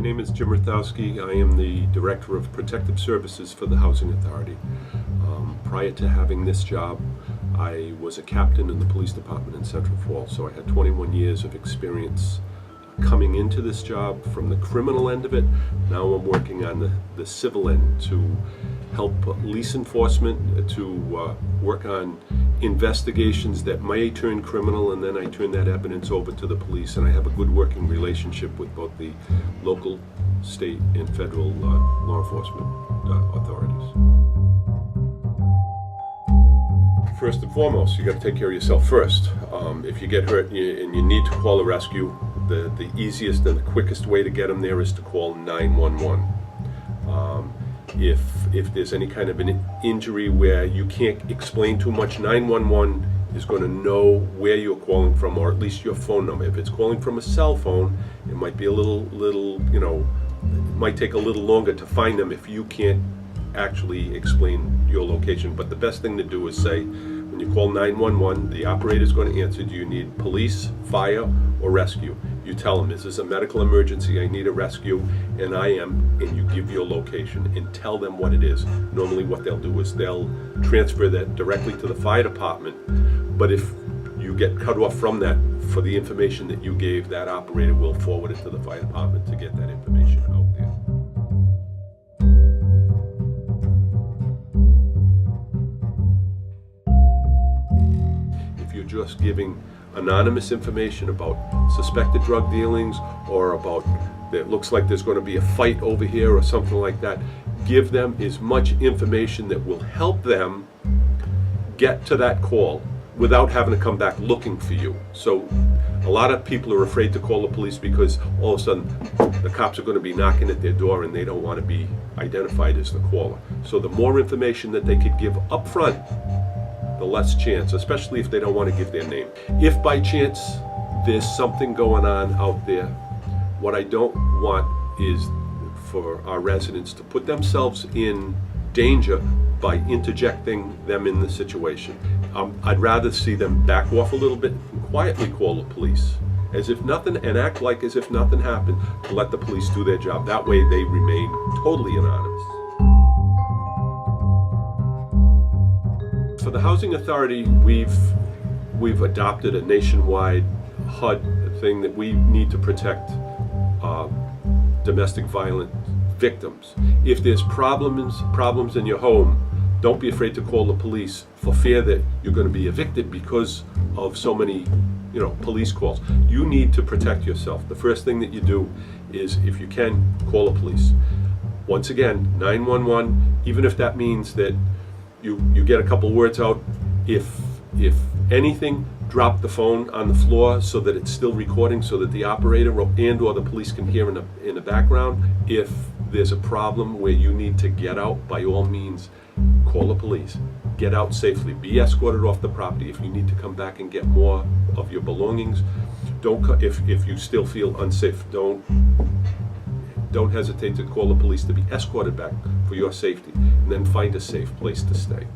name is Jim Rthowski. I am the Director of Protective Services for the Housing Authority. Prior to having this job, I was a captain in the police department in Central Falls, so I had 21 years of experience coming into this job from the criminal end of it. Now I'm working on the civil end to help police enforcement, to work on investigations that may turn criminal, and then I turn that evidence over to the police, and I have a good working relationship with both the local, state, and federal law enforcement authorities. First and foremost, you got to take care of yourself first. If you get hurt and you need to call a rescue, the easiest and the quickest way to get them there is to call 911. If there's any kind of an injury where you can't explain too much, 911 is going to know where you're calling from, or at least your phone number. If it's calling from a cell phone, it might be a little, it might take a little longer to find them if you can't actually explain your location. But the best thing to do is say, when you call 911, the operator is going to answer, do you need police, fire, or rescue? You tell them, is this a medical emergency? I need a rescue, and I am, and you give your location and tell them what it is. Normally what they'll do is they'll transfer that directly to the fire department, but if you get cut off from that for the information that you gave, that operator will forward it to the fire department to get that information out there. If you're just giving anonymous information about suspected drug dealings, or about it looks like there's going to be a fight over here or something like that, give them as much information that will help them get to that call without having to come back looking for you. So a lot of people are afraid to call the police because all of a sudden the cops are going to be knocking at their door and they don't want to be identified as the caller. So the more information that they could give up front, the less chance, especially if they don't want to give their name. If by chance there's something going on out there, what I don't want is for our residents to put themselves in danger by interjecting them in the situation. I'd rather see them back off a little bit and quietly call the police, as if nothing, and act like as if nothing happened, to let the police do their job. That way they remain totally anonymous. For the Housing Authority, we've adopted a nationwide HUD thing that we need to protect domestic violence victims. If there's problems in your home, don't be afraid to call the police for fear that you're going to be evicted because of so many, police calls. You need to protect yourself. The first thing that you do is, if you can, call the police. Once again, 911, even if that means that you get a couple words out. If anything, drop the phone on the floor so that it's still recording, so that the operator and or the police can hear in the background. If there's a problem where you need to get out, by all means, call the police. Get out safely. Be escorted off the property. If you need to come back and get more of your belongings, if you still feel unsafe, don't hesitate to call the police to be escorted back for your safety, and then find a safe place to stay.